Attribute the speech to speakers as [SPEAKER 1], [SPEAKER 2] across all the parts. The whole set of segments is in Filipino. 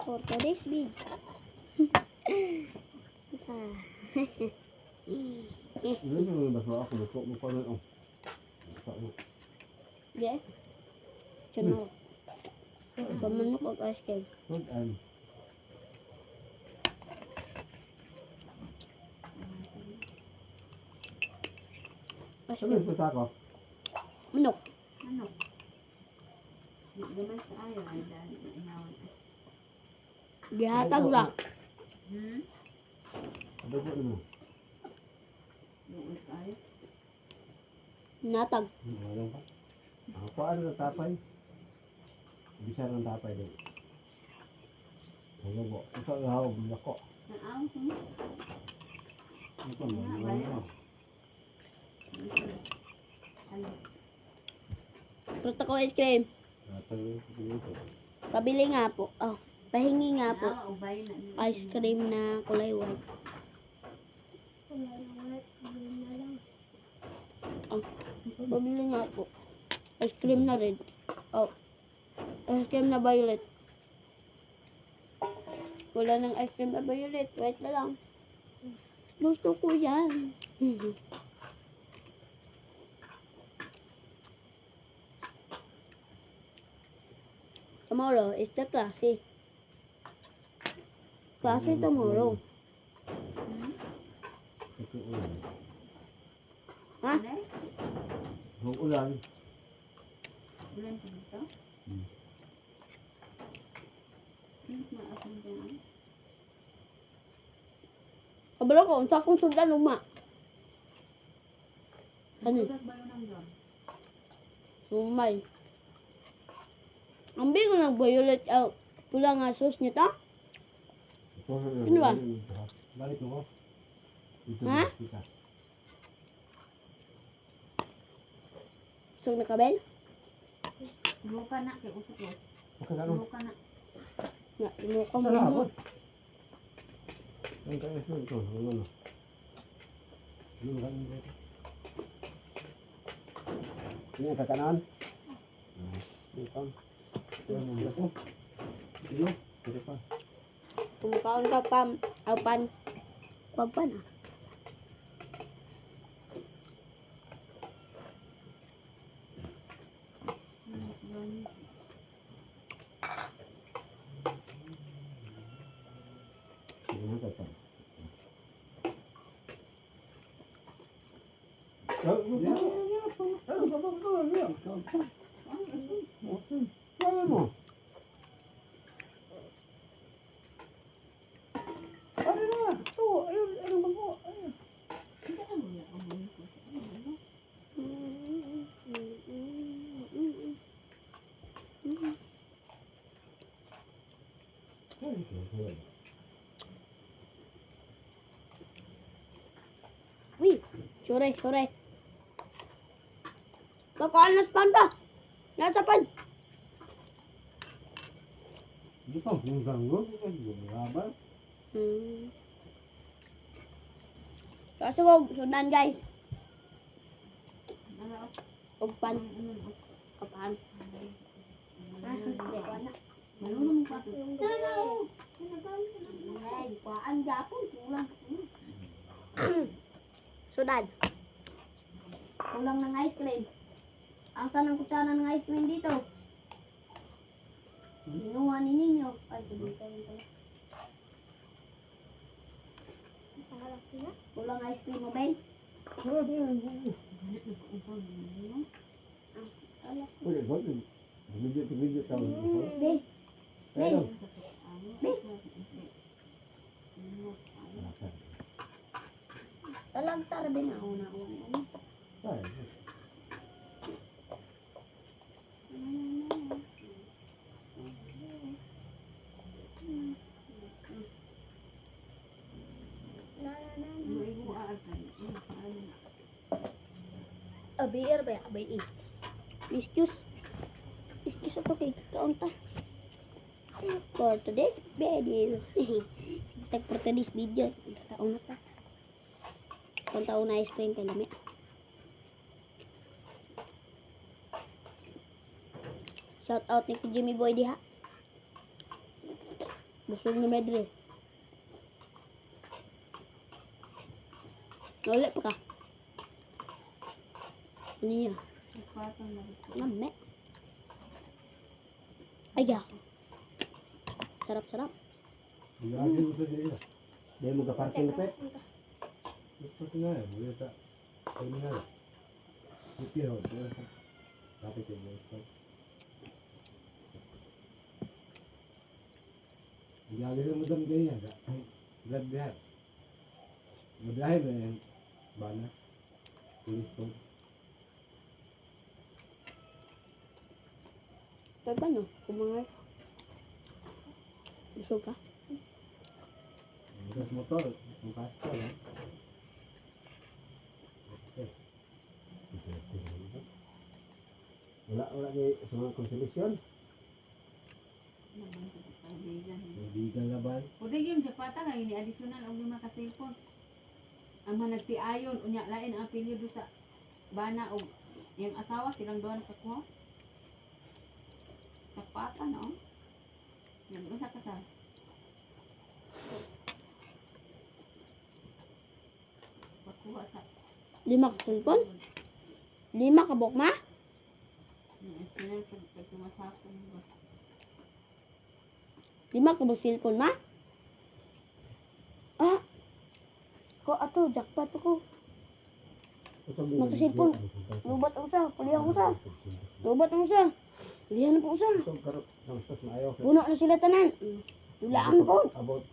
[SPEAKER 1] for today's video. Yeah. Channel. Pamanok og ice cream. Ice cream. Manok.
[SPEAKER 2] Manok. Di naman sa ayaw ay dahil inawan.
[SPEAKER 1] Gihatag lang.
[SPEAKER 2] Doon tayo.
[SPEAKER 1] Natag.
[SPEAKER 3] Ako ano na tapay? Bisa ng tapay din. Ano po? Ito ang hawag ng ako.
[SPEAKER 2] Naaw ko mo.
[SPEAKER 3] Ito mo.
[SPEAKER 2] Ano?
[SPEAKER 1] Pruta ko ice cream. Pabili nga po. Oh, pahingi nga po.
[SPEAKER 2] Naaw, ubay na.
[SPEAKER 1] Ice cream na kulay white. Oh, pabili nga po. Ice cream na red. Oh, ice cream na violet. Wala ng ice cream na violet. White na lang. Gusto ko yan. Tomorrow is the classy. Classy tomorrow. Ha?
[SPEAKER 2] Ano?
[SPEAKER 3] Ang ulan.
[SPEAKER 2] Ulan pa dito? Mas maasang dyan.
[SPEAKER 1] Kabalo ko, unsa akong sundan ugma. Ano?
[SPEAKER 2] Tugas ba yun ang drum?
[SPEAKER 1] Sumay. Ang bigo ng violet pula nga sauce nyo ta? Ano ba?
[SPEAKER 3] Balik mo.
[SPEAKER 1] Ha? Sug na kabel?
[SPEAKER 2] Luka na, kay usap mo. Luka na.
[SPEAKER 1] Na, imo ka mo.
[SPEAKER 3] Salamat. Ang kaya ito. Ano? Ano kan dito? Ini ke kanan. Depan. Ini ke depan.
[SPEAKER 1] Kumakaon ka pam, aupan. Papan ah.
[SPEAKER 3] Ini ke depan.
[SPEAKER 1] Wih, sore. Kakaan na spanda. Nasa pan.
[SPEAKER 3] Di pa ganggu kan berapa?
[SPEAKER 1] Kaso ko, sundan guys.
[SPEAKER 2] Ano?
[SPEAKER 1] Ugpan.
[SPEAKER 2] Ano?
[SPEAKER 1] Kapan.
[SPEAKER 2] Malunong pa.
[SPEAKER 1] Ay, kuhaan japon. Kulang. Sundan. Kulang ng ice cream. Asan ang kutsara ng ice cream dito? Kinuha ni ninyo. Ay, dito yun pala. Kulang ice cream mo, Ben?
[SPEAKER 3] Boleh buat tu. Video tahu.
[SPEAKER 1] Ben?
[SPEAKER 3] Ayo.
[SPEAKER 1] Talag tar, Ben. Una. Abir ba? Abay eh. Excuse ito kay kaunta. For today's video. Tag for today's video. Kauna pa. Kung na ice cream kay lami. Shout out ni Jimmy Boy diha. Busog na medre. Ulit pa ka. Ano yan?
[SPEAKER 2] Nagpatong na ito.
[SPEAKER 1] Name. Ay, ya. Sarap-sarap.
[SPEAKER 3] Lagi mo sa dito. Dahil mo ka-parking na pet. Ito na eh. Muli sa terminal. Ito yun. Kapit yun. Lagi mo dam ganyan. Blood behind. Madahin na yan. Bana. Tulis ko.
[SPEAKER 1] Pero paano? Kumangar. Busog ka?
[SPEAKER 3] Terus motor. Ang kasta yan. Okay. Wala kayo sa mga konsolusyon.
[SPEAKER 2] Naman sa kaibigan.
[SPEAKER 3] Kaibigan laban.
[SPEAKER 2] Pwede yung Japata nga, ini additional ang 5 ka cellphone. Ang mga nagtiayon, unya lain ang apelyido sa bana o yung asawa, silang doon nakakuha. Japata, no? Yan, una ka sa. Pakuha sa.
[SPEAKER 1] 5 ka cellphone? 5 ka bukma?
[SPEAKER 2] Silang pagkumasapon.
[SPEAKER 1] 5 ka ba cellphone ma? Ah! Ko ato, jackpot ako. Makasilpon. Lubat ang usa, pulihan ang usa. Lubat ang usa. Pulihan na po usa. Puno na sila tanan. Tulaan po.
[SPEAKER 3] About.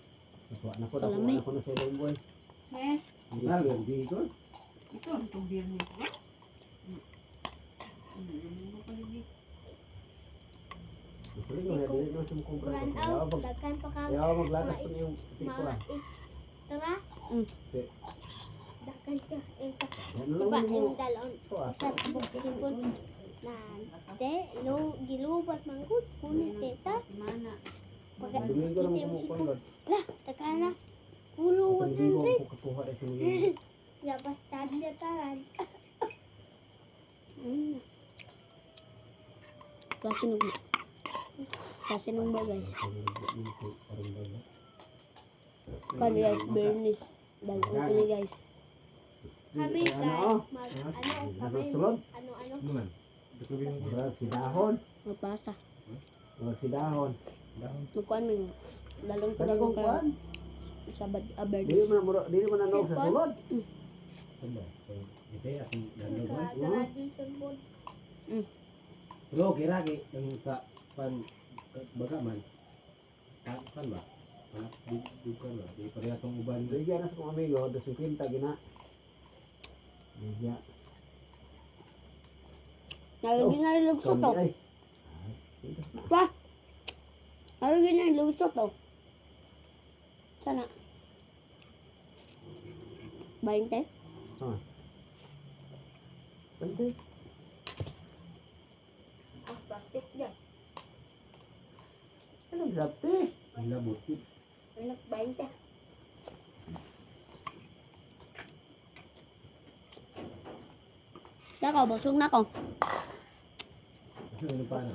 [SPEAKER 3] Na ko
[SPEAKER 1] Kalamay.
[SPEAKER 3] na sa ilong boy.
[SPEAKER 2] Yes.
[SPEAKER 3] Hindi ko.
[SPEAKER 2] Ito, itong birnis ko. Ano pa rin
[SPEAKER 3] Gusto ko na dili na sum kumpra ko.
[SPEAKER 4] Run out, daghan pa ka
[SPEAKER 3] Yawa maglatas pa yung pelikula.
[SPEAKER 4] tara.
[SPEAKER 3] Okay.
[SPEAKER 4] Daghan ka.
[SPEAKER 3] Yan na
[SPEAKER 4] Diba,
[SPEAKER 3] lang mo.
[SPEAKER 4] yung dalon.
[SPEAKER 3] Ito ah.
[SPEAKER 4] Sa bukod na de, gilubat manggod. Kunit teta.
[SPEAKER 2] Mana.
[SPEAKER 4] Pagka
[SPEAKER 3] Domingo na
[SPEAKER 4] itim
[SPEAKER 3] mo
[SPEAKER 4] si
[SPEAKER 3] ko.
[SPEAKER 4] po. Lah, taka na. Kulo
[SPEAKER 3] Domingo
[SPEAKER 4] 100.
[SPEAKER 3] ako kukuha ito ng
[SPEAKER 4] Ya, basta dia taran.
[SPEAKER 1] Klase nung ba guys? Kali guys, Bernice. Dahil ko ni guys.
[SPEAKER 4] Kami kay
[SPEAKER 3] Ano?
[SPEAKER 4] mag ano kami
[SPEAKER 3] Sunod?
[SPEAKER 4] ano
[SPEAKER 3] Naman. Si dahon.
[SPEAKER 1] Magpasa.
[SPEAKER 3] Si dahon.
[SPEAKER 1] Magkuhan mo yung dalong ko
[SPEAKER 3] Kada
[SPEAKER 1] dalong
[SPEAKER 3] kong
[SPEAKER 1] ka
[SPEAKER 3] kuan.
[SPEAKER 1] sa
[SPEAKER 3] Dili
[SPEAKER 1] Bernice.
[SPEAKER 3] man nanog sa sulod.
[SPEAKER 1] Mm.
[SPEAKER 3] Ito ang
[SPEAKER 4] tradition po.
[SPEAKER 3] Lo kira ki ang sa pan baga man. Kan ba? Di kan ba? Di pareha tong uban. Bigyan na sa kong amigo, 250 gina. Bigyan.
[SPEAKER 1] Nalagyan na yung lugsot to.
[SPEAKER 3] Ay.
[SPEAKER 1] Pa! Nalagyan na yung lugsot to. Sana. 20?
[SPEAKER 3] Ah. Pante.
[SPEAKER 4] Ang plastic niya.
[SPEAKER 3] Ano grabe? Ang labutit.
[SPEAKER 4] Anak 20.
[SPEAKER 1] Dako, busog na ko.
[SPEAKER 3] Ano pa na?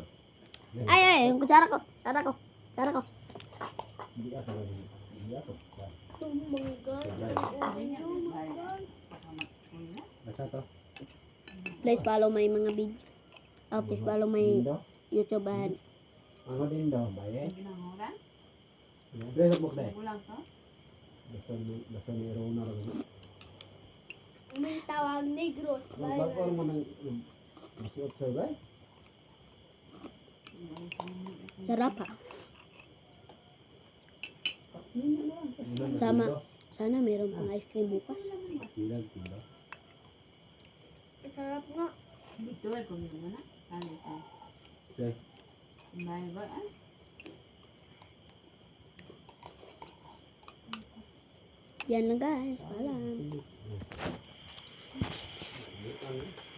[SPEAKER 1] Ay, yung kutsara ko. Kutsara ko.
[SPEAKER 3] Hindi ako. Hindi ako.
[SPEAKER 4] Tumanggal. Tumanggal.
[SPEAKER 3] Basta to.
[SPEAKER 1] Please follow my mga video. Please follow my
[SPEAKER 3] Dindo.
[SPEAKER 1] YouTube and
[SPEAKER 3] Ano din daw? Baye.
[SPEAKER 2] Ginanguran?
[SPEAKER 3] Dress up mo dai.
[SPEAKER 2] Kulang to?
[SPEAKER 3] Basta ni Rona rin.
[SPEAKER 4] May tawag negros.
[SPEAKER 3] Magbago mo ng basta observe ay.
[SPEAKER 1] sarap ha. Sama. Sana meron pang ice cream bukas.
[SPEAKER 3] Tilag, tilag.
[SPEAKER 4] Sarap nga.
[SPEAKER 2] Dito ay kung yun na. Kali ko.
[SPEAKER 3] Okay.
[SPEAKER 2] May ba?
[SPEAKER 1] Yan lang guys. Paalam.
[SPEAKER 3] Ano?